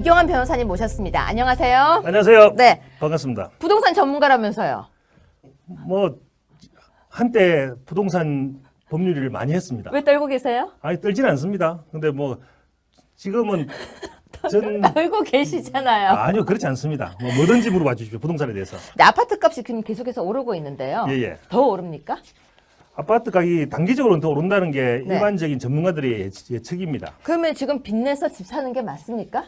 이경환 변호사님 모셨습니다. 안녕하세요. 안녕하세요. 네. 반갑습니다. 부동산 전문가라면서요. 뭐 한때 부동산 법률을 많이 했습니다. 왜 떨고 계세요? 아니 떨지는 않습니다. 근데 뭐 지금은 전 떨고 계시잖아요. 아니요 그렇지 않습니다. 뭐 뭐든지 물어봐 주십시오. 부동산에 대해서. 근데 아파트 값이 지금 계속해서 오르고 있는데요. 예. 더 오릅니까? 아파트 가격이 단기적으로는 더 오른다는 게 네. 일반적인 전문가들의 예측입니다. 그러면 지금 빚내서 집 사는 게 맞습니까?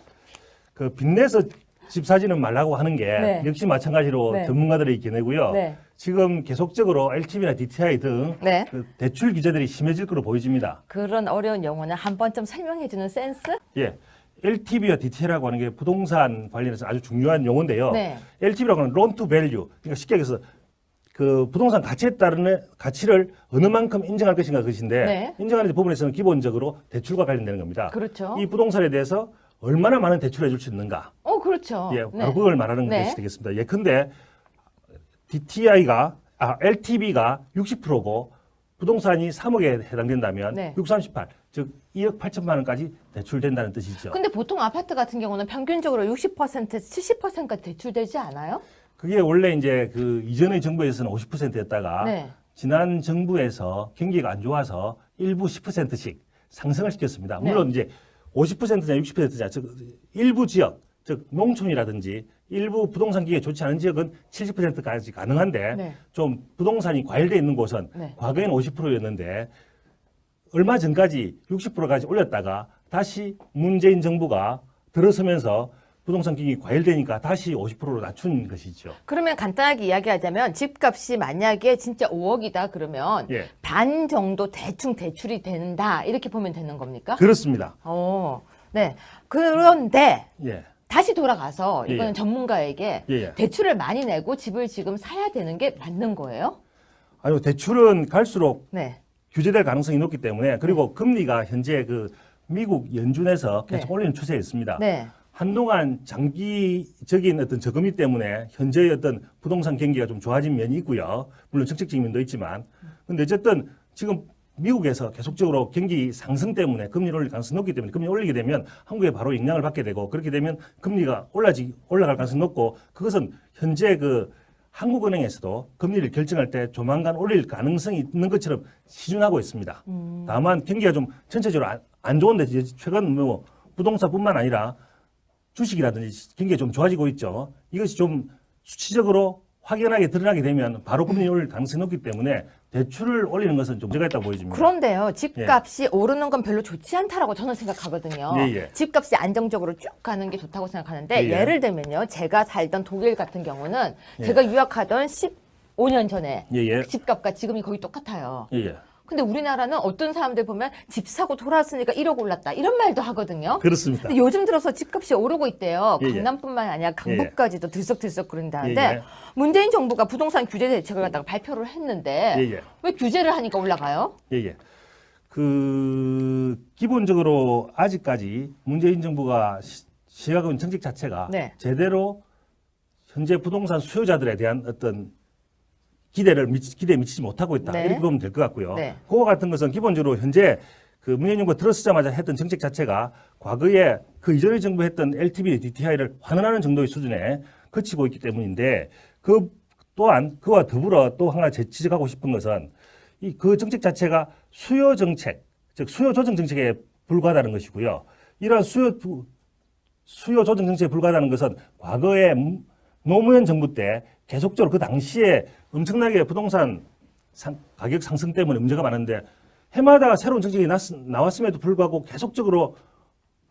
그 빚내서 집 사지는 말라고 하는 게 네. 역시 마찬가지로 네. 전문가들의 견해고요. 네. 지금 계속적으로 LTV나 DTI 등 네. 그 대출 규제들이 심해질 것으로 보여집니다. 그런 어려운 용어는 한 번쯤 설명해주는 센스? 예. LTV와 DTI라고 하는 게 부동산 관련해서 아주 중요한 용어인데요. 네. LTV라고 하는 loan to value. 그러니까 쉽게 얘기해서 그 부동산 가치에 따른 가치를 어느 만큼 인정할 것인가 그것인데 네. 인정하는 부분에서는 기본적으로 대출과 관련되는 겁니다. 그렇죠. 이 부동산에 대해서 얼마나 많은 대출을 해줄 수 있는가. 그렇죠. 예, 바로 그걸 말하는 네. 것이 되겠습니다. 예컨대 LTV가 60%고 부동산이 3억에 해당된다면 네. 638, 즉 2억 8천만 원까지 대출된다는 뜻이죠. 근데 보통 아파트 같은 경우는 평균적으로 60%, 70%까지 대출되지 않아요? 그게 원래 이제 그 이전의 정부에서는 50%였다가 네. 지난 정부에서 경기가 안 좋아서 일부 10%씩 상승을 시켰습니다. 물론 이제 50%냐 60%냐 즉 일부 지역 즉 농촌이라든지 일부 부동산 기회가 좋지 않은 지역은 70%까지 가능한데 네. 좀 부동산이 과열돼 있는 곳은 네. 과거에는 50%였는데 얼마 전까지 60%까지 올렸다가 다시 문재인 정부가 들어서면서 부동산 기획이 과열되니까 다시 50%로 낮춘 것이죠. 그러면 간단하게 이야기하자면 집값이 만약에 진짜 5억이다 그러면 예. 반 정도 대충 대출이 된다 이렇게 보면 되는 겁니까? 그렇습니다. 네. 그런데 예. 다시 돌아가서 예, 이거는 예. 전문가에게 예. 대출을 많이 내고 집을 지금 사야 되는 게 맞는 거예요? 아니요, 대출은 갈수록 네. 규제될 가능성이 높기 때문에 그리고 금리가 현재 그 미국 연준에서 계속 네. 올리는 추세에 있습니다. 네. 한동안 장기적인 어떤 저금리 때문에 현재의 어떤 부동산 경기가 좀 좋아진 면이 있고요. 물론 정책적인 면도 있지만. 근데 어쨌든 지금 미국에서 계속적으로 경기 상승 때문에 금리를 올릴 가능성이 높기 때문에 금리 올리게 되면 한국에 바로 영향을 받게 되고 그렇게 되면 금리가 올라갈 가능성이 높고 그것은 현재 그 한국은행에서도 금리를 결정할 때 조만간 올릴 가능성이 있는 것처럼 시준하고 있습니다. 다만 경기가 좀 전체적으로 안 좋은데 이제 최근 뭐 부동산뿐만 아니라 주식이라든지 경기가 좀 좋아지고 있죠. 이것이 좀 수치적으로 확연하게 드러나게 되면 바로 금리 올릴 가능성이 높기 때문에 대출을 올리는 것은 좀 문제가 있다고 보여집니다. 그런데요, 집값이 오르는 건 별로 좋지 않다라고 저는 생각하거든요. 예. 집값이 안정적으로 쭉 가는 게 좋다고 생각하는데 예. 예를 들면요, 제가 살던 독일 같은 경우는 예. 제가 유학하던 15년 전에 예. 집값과 지금이 거의 똑같아요. 예. 근데 우리나라는 어떤 사람들 보면 집 사고 돌아왔으니까 1억 올랐다 이런 말도 하거든요. 그렇습니다. 근데 요즘 들어서 집값이 오르고 있대요. 예. 강남뿐만 아니라 강북까지도 들썩들썩 그런다는데 예. 문재인 정부가 부동산 규제 대책을 갖다가 발표를 했는데 예. 왜 규제를 하니까 올라가요? 예. 기본적으로 아직까지 문재인 정부가 시행하고 있는 정책 자체가 네. 제대로 현재 부동산 수요자들에 대한 어떤 기대에 미치지 못하고 있다. 네. 이렇게 보면 될 것 같고요. 네. 그와 같은 것은 기본적으로 현재 그 문재인 정부가 들어서자마자 했던 정책 자체가 과거에 그 이전의 정부 했던 LTV, DTI를 환원하는 정도의 수준에 그치고 있기 때문인데 그 또한 그와 더불어 또 하나 지적하고 싶은 것은 그 정책 자체가 수요 정책, 즉 수요 조정 정책에 불과하다는 것이고요. 이러한 수요 조정 정책에 불과하다는 것은 과거에 노무현 정부 때 계속적으로 그 당시에 엄청나게 부동산 가격 상승 때문에 문제가 많은데 해마다 새로운 정책이 나왔음에도 불구하고 계속적으로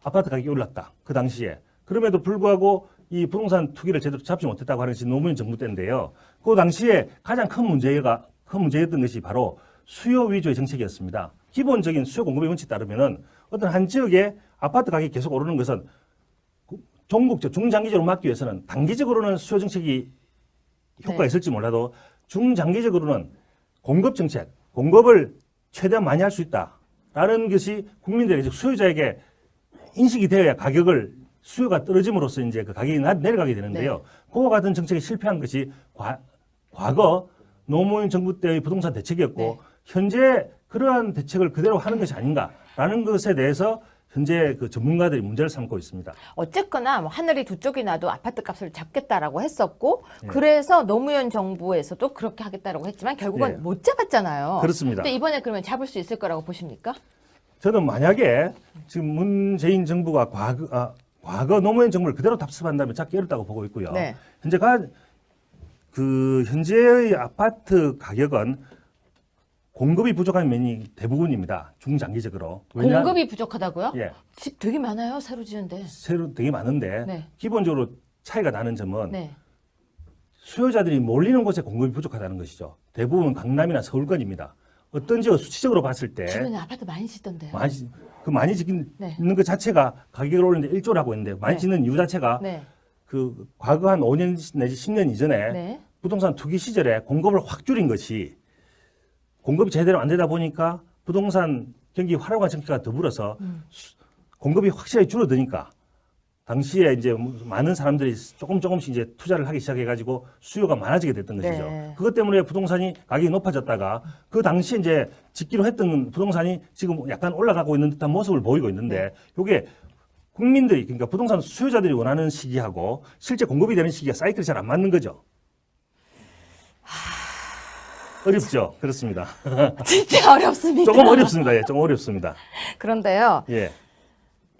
아파트 가격이 올랐다. 그 당시에. 그럼에도 불구하고 이 부동산 투기를 제대로 잡지 못했다고 하는 것이 노무현 정부 때인데요. 그 당시에 가장 큰 문제였던 것이 바로 수요 위주의 정책이었습니다. 기본적인 수요 공급의 원칙에 따르면은 어떤 한 지역에 아파트 가격이 계속 오르는 것은 종국적 중장기적으로 막기 위해서는 단기적으로는 수요 정책이 효과가 네. 있을지 몰라도 중장기적으로는 공급 정책, 공급을 최대한 많이 할 수 있다라는 것이 국민들에게 수요자에게 인식이 되어야 수요가 떨어짐으로써 이제 그 가격이 내려가게 되는데요. 네. 그와 같은 정책이 실패한 것이 과거 노무현 정부 때의 부동산 대책이었고 네. 현재 그러한 대책을 그대로 하는 것이 아닌가라는 것에 대해서 현재 그 전문가들이 문제를 삼고 있습니다. 어쨌거나 뭐 하늘이 두 쪽이 나도 아파트 값을 잡겠다라고 했었고 예. 그래서 노무현 정부에서도 그렇게 하겠다라고 했지만 결국은 예. 못 잡았잖아요. 그렇습니다. 근데 이번에 그러면 잡을 수 있을 거라고 보십니까? 저는 만약에 지금 문재인 정부가 과거 노무현 정부를 그대로 답습한다면 찾기 어렵다고 보고 있고요. 네. 현재의 아파트 가격은 공급이 부족한 면이 대부분입니다. 중장기적으로. 공급이 부족하다고요? 예, 집 되게 많아요. 새로 지은데. 새로 되게 많은데 네. 기본적으로 차이가 나는 점은 네. 수요자들이 몰리는 곳에 공급이 부족하다는 것이죠. 대부분 강남이나 서울권입니다. 어떤 지역 수치적으로 봤을 때 주변에 아파트 많이 짓던데요. 많이 짓는 네. 것 자체가 가격을 올리는데 1조를 하고 있는데 많이 네. 짓는 이유 자체가 네. 그 과거 한 5년 내지 10년 이전에 네. 부동산 투기 시절에 공급을 확 줄인 것이 공급이 제대로 안 되다 보니까 부동산 경기 활성화 정책과 더불어서 공급이 확실하게 줄어드니까 당시에 이제 많은 사람들이 조금씩 이제 투자를 하기 시작해가지고 수요가 많아지게 됐던 것이죠. 네. 그것 때문에 부동산이 가격이 높아졌다가 그 당시에 이제 짓기로 했던 부동산이 지금 약간 올라가고 있는 듯한 모습을 보이고 있는데 이게 국민들이 그러니까 부동산 수요자들이 원하는 시기하고 실제 공급이 되는 시기가 사이클이 잘 안 맞는 거죠. 어렵죠. 그렇습니다. 진짜 어렵습니다. 조금 어렵습니다. 예, 좀 어렵습니다. 그런데요. 예,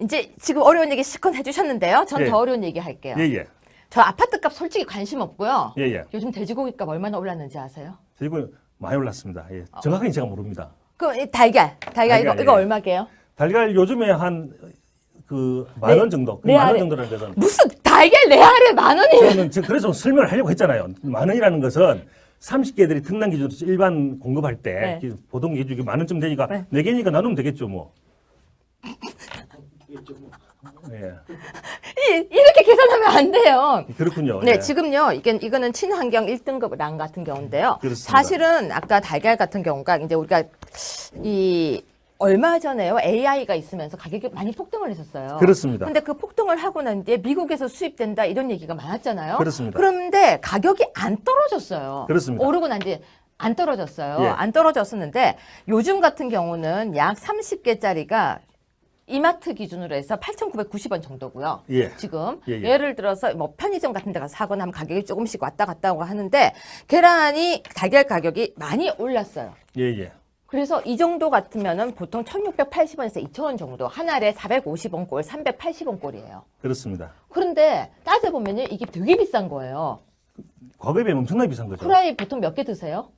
이제 지금 어려운 얘기 실컷 해주셨는데요. 전 예. 더 어려운 얘기 할게요. 예, 예, 저 아파트 값 솔직히 관심 없고요. 예, 예. 요즘 돼지고기 값 얼마나 올랐는지 아세요? 그리고 많이 올랐습니다. 예, 정확하게 제가 모릅니다. 그 달걀 이거 예. 얼마게요? 달걀 요즘에 한 그 만 원 정도, 네 만 원 알에. 정도라는 것은 무슨 달걀 내 알에 10,000원이에요? 저는 그래서 좀 설명을 하려고 했잖아요. 만 원이라는 것은 30개들이 특난 기준으로 일반 공급할 때 네. 보통 기준이 만 원쯤 되니까 네. 4개니까 나누면 되겠죠, 뭐. 예, 이렇게 계산하면 안 돼요. 그렇군요. 네, 예. 지금요, 이거는 친환경 1등급 랑 같은 경우인데요. 그렇습니다. 사실은 아까 달걀 같은 경우가 이제 우리가 얼마 전에요, AI가 있으면서 가격이 많이 폭등을 했었어요. 그렇습니다. 근데 그 폭등을 하고 난 뒤에 미국에서 수입된다 이런 얘기가 많았잖아요. 그렇습니다. 그런데 가격이 안 떨어졌어요. 그렇습니다. 오르고 난 뒤에 안 떨어졌어요. 예. 안 떨어졌었는데 요즘 같은 경우는 약 30개짜리가 이마트 기준으로 해서 8,990원 정도고요. 예. 지금 예, 예. 예를 들어서 뭐 편의점 같은 데 가서 사거나 하면 가격이 조금씩 왔다 갔다 하고 하는데 달걀 가격이 많이 올랐어요. 예, 예. 그래서 이 정도 같으면은 보통 1,680원에서 2,000원 정도, 한 알에 450원 꼴, 380원 꼴이에요. 그렇습니다. 그런데 따져보면요, 이게 되게 비싼 거예요. 과거에 비하면 엄청나게 비싼 거죠. 후라이 보통 몇 개 드세요?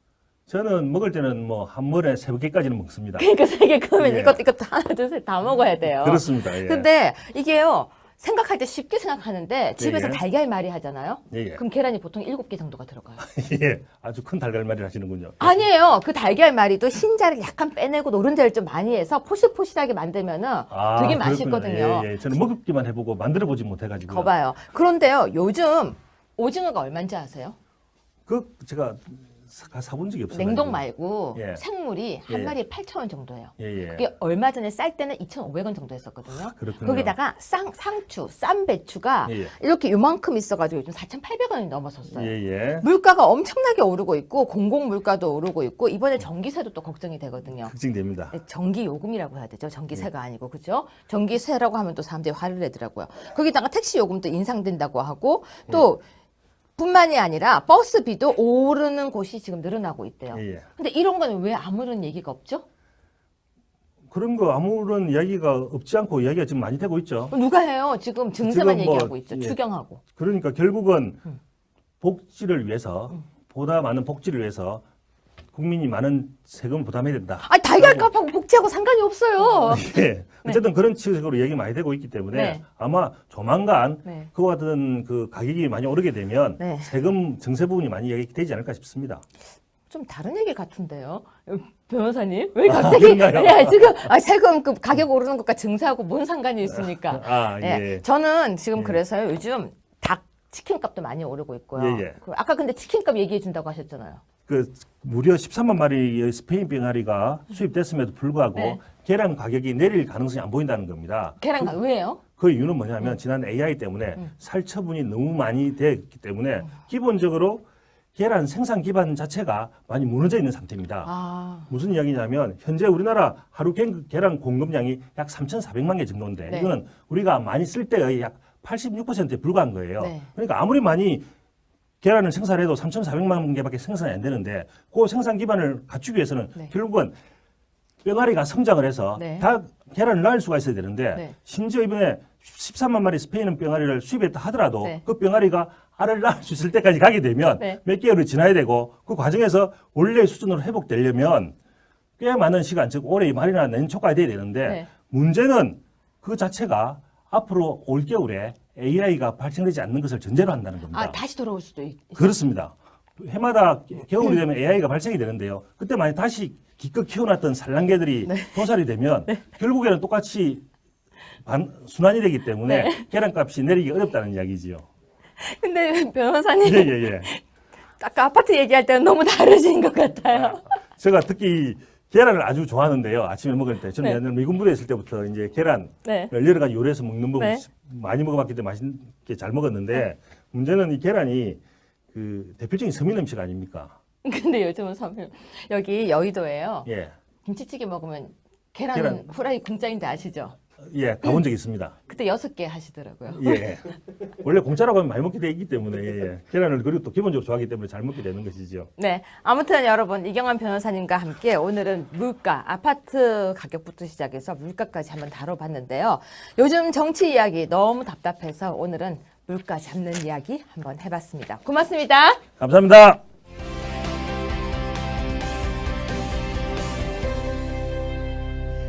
저는 먹을 때는 뭐 한 번에 3개까지는 먹습니다. 그러니까 3개 그러면 예. 이것도 하나, 둘, 셋 다 먹어야 돼요. 그렇습니다. 예. 근데 이게요, 생각할 때 쉽게 생각하는데 집에서 예. 달걀말이 하잖아요. 예, 예. 그럼 계란이 보통 7개 정도가 들어가요. 예. 아주 큰 달걀말이를 하시는군요. 아니에요. 그 달걀말이도 흰자를 약간 빼내고 노른자를 좀 많이 해서 포실포실하게 만들면은 되게 그렇군요. 맛있거든요. 예, 예. 저는 먹기만 해보고 만들어보지 못해가지고. 거봐요. 그런데요, 요즘 오징어가 얼마인지 아세요? 제가 사본 적이 없어요. 냉동 말고 예. 생물이 한 예. 마리에 8,000원 정도예요. 예, 예. 그게 얼마 전에 쌀 때는 2,500원 정도 했었거든요. 그렇군요. 거기다가 상추, 쌈 배추가 예, 예. 이렇게 요만큼 있어가지고 요즘 4,800원이 넘어섰어요. 예, 예. 물가가 엄청나게 오르고 있고 공공 물가도 오르고 있고 이번에 전기세도 또 걱정이 되거든요. 특징됩니다. 전기 요금이라고 해야 되죠. 전기세가 아니고 그죠? 전기세라고 하면 또 사람들이 화를 내더라고요. 거기다가 택시 요금도 인상된다고 하고 또 뿐만이 아니라 버스비도 오르는 곳이 지금 늘어나고 있대요. 예, 예. 근데 이런 거는 왜 아무런 얘기가 없죠? 그런 거 아무런 이야기가 없지 않고 이야기가 지금 많이 되고 있죠. 누가 해요? 지금 증세만 지금 뭐, 얘기하고 있죠. 예. 추경하고. 그러니까 결국은 복지를 위해서 보다 많은 복지를 위해서 국민이 많은 세금을 부담해야 된다. 아, 달걀값하고 복지하고 상관이 없어요. 예. 어쨌든 그런 식으로 얘기 많이 되고 있기 때문에 네. 아마 조만간 네. 그와 같은 그 가격이 많이 오르게 되면 네. 세금 증세 부분이 많이 얘기되지 않을까 싶습니다. 좀 다른 얘기 같은데요. 변호사님? 왜 갑자기? 그런가요? 야, 지금 세금 그 가격 오르는 것과 증세하고 뭔 상관이 있습니까? 예. 저는 지금 예. 그래서요. 요즘 치킨 값도 많이 오르고 있고요. 예, 예. 아까 근데 치킨 값 얘기해 준다고 하셨잖아요. 무려 13만 마리의 스페인 병아리가 수입됐음에도 불구하고 네. 계란 가격이 내릴 가능성이 안 보인다는 겁니다. 계란 왜요? 그 이유는 뭐냐면 지난 AI 때문에 살 처분이 너무 많이 됐기 때문에 기본적으로 계란 생산 기반 자체가 많이 무너져 있는 상태입니다. 아, 무슨 이야기냐면 현재 우리나라 하루 계란 공급량이 약 3,400만 개 정도인데 네. 이거는 우리가 많이 쓸 때의 약 86%에 불과한 거예요. 네. 그러니까 아무리 많이 계란을 생산해도 3,400만 개밖에 생산이 안 되는데 그 생산 기반을 갖추기 위해서는 네. 결국은 뿅아리가 성장을 해서 네. 다 계란을 낳을 수가 있어야 되는데 네. 심지어 이번에 13만 마리 스페인 뿅아리를 수입했다 하더라도 네. 그 뿅아리가 알을 낳을 수 있을 때까지 가게 되면 네. 몇 개월이 지나야 되고 그 과정에서 원래의 수준으로 회복되려면 꽤 많은 시간, 즉 올해 말이나 내년 초까지 돼야 되는데 네. 문제는 그 자체가 앞으로 올겨울에 AI가 발생되지 않는 것을 전제로 한다는 겁니다. 아 다시 돌아올 수도 그렇습니다. 해마다 겨울이 되면 AI가 발생이 되는데요. 그때 만약 다시 기껏 키워놨던 산란개들이 도살이 되면 결국에는 똑같이 순환이 되기 때문에 계란값이 내리기 어렵다는 이야기지요. 근데 변호사님 예. 아까 아파트 얘기할 때는 너무 다르신 것 같아요. 제가 특히 계란을 아주 좋아하는데요. 아침에 먹을 때. 저는 네. 옛날 미군 부대에 있을 때부터 이제 계란을 네. 여러 가지 요리해서 먹는 법 네. 많이 먹어봤기 때문에 맛있게 잘 먹었는데 문제는 이 계란이 그 대표적인 서민 음식 아닙니까? 근데 요즘은 선생님 여기 여의도예요. 예. 김치찌개 먹으면 계란 계란. 후라이 공짜인데 아시죠? 예, 가본 적이 있습니다. 그때 6개 하시더라고요. 예. 원래 공짜라고 하면 많이 먹게 돼 있기 때문에 예. 계란을 그리고 또 기본적으로 좋아하기 때문에 잘 먹게 되는 것이죠. 네. 아무튼 여러분, 이경환 변호사님과 함께 오늘은 물가, 아파트 가격부터 시작해서 물가까지 한번 다뤄봤는데요. 요즘 정치 이야기 너무 답답해서 오늘은 물가 잡는 이야기 한번 해봤습니다. 고맙습니다. 감사합니다.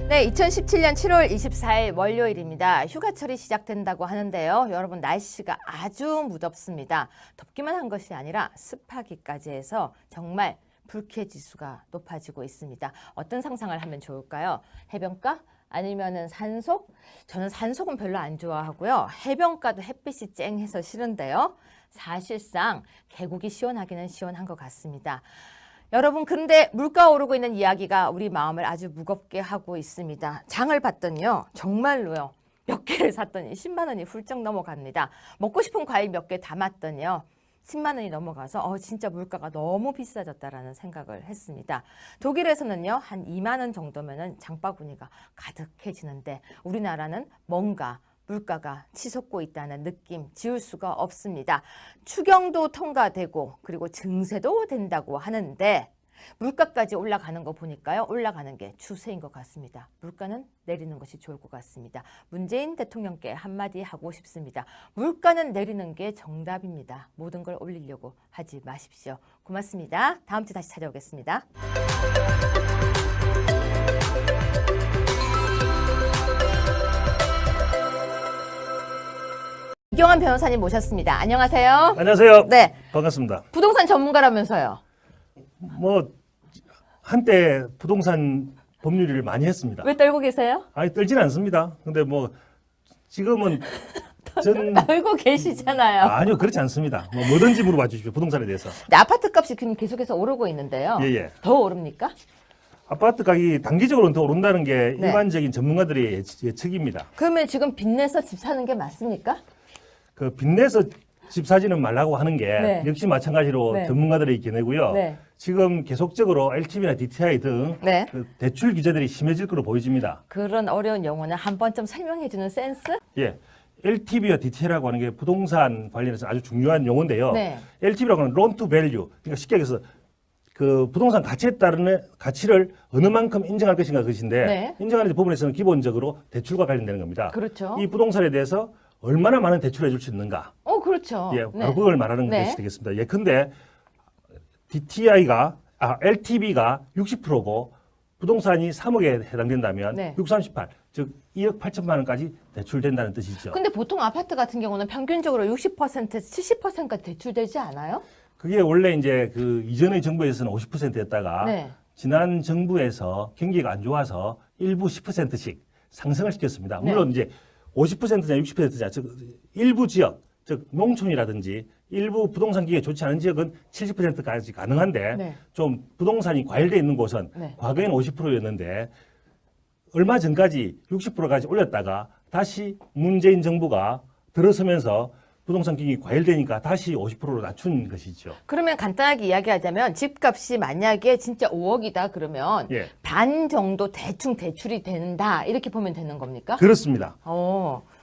네, 2017년 7월 24일 월요일입니다. 휴가철이 시작된다고 하는데요. 여러분 날씨가 아주 무덥습니다. 덥기만 한 것이 아니라 습하기까지 해서 정말 불쾌지수가 높아지고 있습니다. 어떤 상상을 하면 좋을까요? 해변가? 아니면은 산속? 저는 산속은 별로 안 좋아하고요. 해변가도 햇빛이 쨍해서 싫은데요. 사실상 계곡이 시원하기는 시원한 것 같습니다. 여러분, 그런데 물가 오르고 있는 이야기가 우리 마음을 아주 무겁게 하고 있습니다. 장을 봤더니요, 정말로요, 몇 개를 샀더니 10만 원이 훌쩍 넘어갑니다. 먹고 싶은 과일 몇 개 담았더니요, 10만 원이 넘어가서 진짜 물가가 너무 비싸졌다라는 생각을 했습니다. 독일에서는요, 한 2만 원 정도면은 장바구니가 가득해지는데 우리나라는 뭔가 물가가 치솟고 있다는 느낌 지울 수가 없습니다. 추경도 통과되고 그리고 증세도 된다고 하는데 물가까지 올라가는 거 보니까요. 올라가는 게 추세인 것 같습니다. 물가는 내리는 것이 좋을 것 같습니다. 문재인 대통령께 한마디 하고 싶습니다. 물가는 내리는 게 정답입니다. 모든 걸 올리려고 하지 마십시오. 고맙습니다. 다음 주 다시 찾아오겠습니다. 이경환 변호사님 모셨습니다. 안녕하세요. 안녕하세요. 네, 반갑습니다. 부동산 전문가라면서요. 뭐 한때 부동산 법률을 많이 했습니다. 왜 떨고 계세요? 아니 떨지는 않습니다. 근데 뭐 지금은 전 떨고 계시잖아요. 아니요 그렇지 않습니다. 뭐 뭐든지 물어봐 주십시오. 부동산에 대해서. 근데 아파트 값이 지금 계속해서 오르고 있는데요. 예. 더 오릅니까? 아파트 가격이 단기적으로는 더 오른다는 게 네. 일반적인 전문가들의 예측입니다. 그러면 지금 빚내서 집 사는 게 맞습니까? 그 빚내서 집 사지는 말라고 하는 게 네. 역시 마찬가지로 네. 전문가들의 견해고요. 네. 지금 계속적으로 LTV나 DTI 등 네. 그 대출 규제들이 심해질 것으로 보여집니다. 그런 어려운 용어는 한 번쯤 설명해 주는 센스? 예. LTV와 DTI라고 하는 게 부동산 관련해서 아주 중요한 용어인데요. 네. LTV라고 하는 loan to value. 그러니까 쉽게 얘기해서 그 부동산 가치에 따른 가치를 어느 만큼 인정할 것인가 그것인데 네. 인정하는 부분에서는 기본적으로 대출과 관련되는 겁니다. 그렇죠. 이 부동산에 대해서 얼마나 많은 대출을 해줄 수 있는가. 그렇죠. 예, 네. 바로 그걸 말하는 네. 것이 되겠습니다. 예컨대 LTV가 60%고 부동산이 3억에 해당된다면 네. 638, 즉 2억 8천만 원까지 대출된다는 뜻이죠. 근데 보통 아파트 같은 경우는 평균적으로 60%, 70%까지 대출되지 않아요? 그게 원래 이제 그 이전의 정부에서는 50%였다가 네. 지난 정부에서 경기가 안 좋아서 일부 10%씩 상승을 시켰습니다. 네. 물론 이제 50%냐 60%냐 즉 일부 지역 즉 농촌이라든지 일부 부동산 기회가 좋지 않은 지역은 70%까지 가능한데 네. 좀 부동산이 과열되어 있는 곳은 네. 과거에는 50%였는데 얼마 전까지 60%까지 올렸다가 다시 문재인 정부가 들어서면서 부동산 경기 과열되니까 다시 50%로 낮춘 것이죠. 그러면 간단하게 이야기하자면 집값이 만약에 진짜 5억이다 그러면 예. 반 정도 대충 대출이 된다 이렇게 보면 되는 겁니까? 그렇습니다.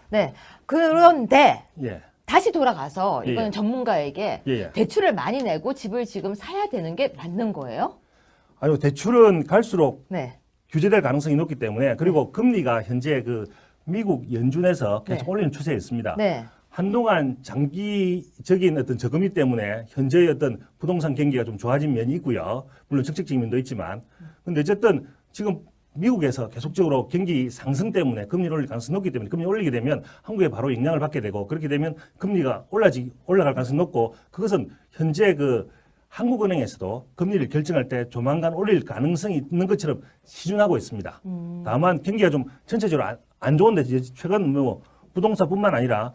네. 그런데 예. 다시 돌아가서 예, 이거는 예. 전문가에게 예, 예. 대출을 많이 내고 집을 지금 사야 되는 게 맞는 거예요? 아니요, 대출은 갈수록 네. 규제될 가능성이 높기 때문에 그리고 금리가 현재 그 미국 연준에서 계속 네. 올리는 추세에 있습니다. 네. 한동안 장기적인 어떤 저금리 때문에 현재의 어떤 부동산 경기가 좀 좋아진 면이 있고요. 물론 정책적인 면도 있지만. 근데 어쨌든 지금 미국에서 계속적으로 경기 상승 때문에 금리를 올릴 가능성이 높기 때문에 금리 올리게 되면 한국에 바로 영향을 받게 되고 그렇게 되면 금리가 올라갈 가능성이 높고 그것은 현재 그 한국은행에서도 금리를 결정할 때 조만간 올릴 가능성이 있는 것처럼 시준하고 있습니다. 다만 경기가 좀 전체적으로 안 좋은데 이제 최근 뭐 부동산뿐만 아니라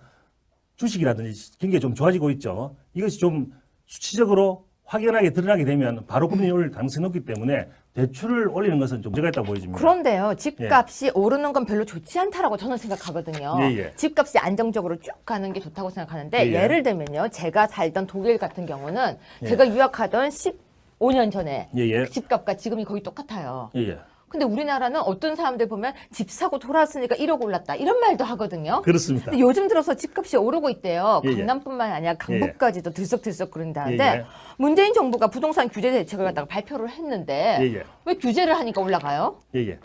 주식이라든지 경기가 좀 좋아지고 있죠. 이것이 좀 수치적으로 확연하게 드러나게 되면 바로 금리 올릴 가능성이 높기 때문에 대출을 올리는 것은 좀 문제가 있다고 보여집니다. 그런데요, 집값이 오르는 건 별로 좋지 않다라고 저는 생각하거든요. 예, 예. 집값이 안정적으로 쭉 가는 게 좋다고 생각하는데 예, 예. 예를 들면요, 제가 살던 독일 같은 경우는 예. 제가 유학하던 15년 전에 예, 예. 그 집값과 지금이 거의 똑같아요. 예, 예. 근데 우리나라는 어떤 사람들 보면 집 사고 돌아왔으니까 1억 올랐다 이런 말도 하거든요. 그렇습니다. 근데 요즘 들어서 집값이 오르고 있대요. 예, 예. 강남뿐만 아니라 강북까지도 들썩들썩 그런다는데 예, 예. 문재인 정부가 부동산 규제 대책을 갖다가 발표를 했는데 예, 예. 왜 규제를 하니까 올라가요? 예, 예.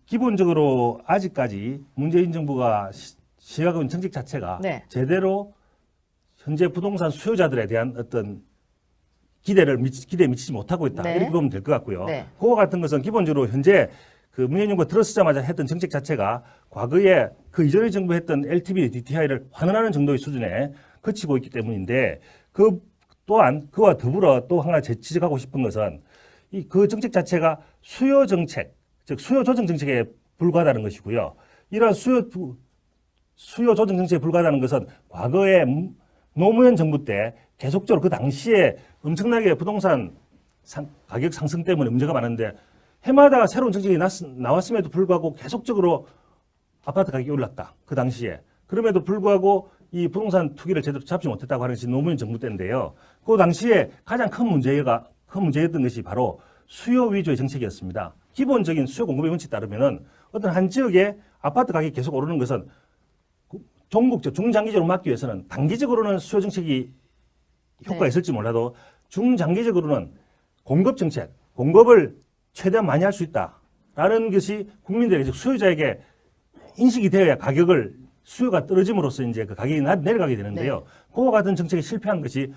기본적으로 아직까지 문재인 정부가 시작한 정책 자체가 네. 제대로 현재 부동산 수요자들에 대한 어떤 기대에 미치지 못하고 있다. 네. 이렇게 보면 될 것 같고요. 네. 그와 같은 것은 기본적으로 현재 그 문재인 정부가 들어서자마자 했던 정책 자체가 과거에 그 이전의 정부 했던 LTV, DTI를 환원하는 정도의 수준에 그치고 있기 때문인데 그 또한 그와 더불어 또 하나 지적하고 싶은 것은 그 정책 자체가 수요 정책, 즉 수요 조정 정책에 불과하다는 것이고요. 이러한 수요 조정 정책에 불과하다는 것은 과거에 노무현 정부 때 계속적으로 그 당시에 엄청나게 부동산 가격 상승 때문에 문제가 많은데 해마다 새로운 정책이 나왔음에도 불구하고 계속적으로 아파트 가격이 올랐다. 그 당시에. 그럼에도 불구하고 이 부동산 투기를 제대로 잡지 못했다고 하는 것이 노무현 정부 때인데요. 그 당시에 가장 큰 문제였던 것이 바로 수요 위주의 정책이었습니다. 기본적인 수요 공급의 원칙에 따르면은 어떤 한 지역에 아파트 가격이 계속 오르는 것은 전국적 중장기적으로 막기 위해서는 단기적으로는 수요 정책이 효과가 네. 있을지 몰라도 중장기적으로는 공급 정책, 공급을 최대한 많이 할 수 있다라는 것이 국민들에게 수요자에게 인식이 되어야 수요가 떨어짐으로써 이제 그 가격이 내려가게 되는데요. 그와 같은 정책이 실패한 것이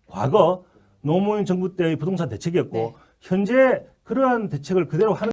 과거 노무현 정부 때의 부동산 대책이었고 네. 현재 그러한 대책을 그대로 하는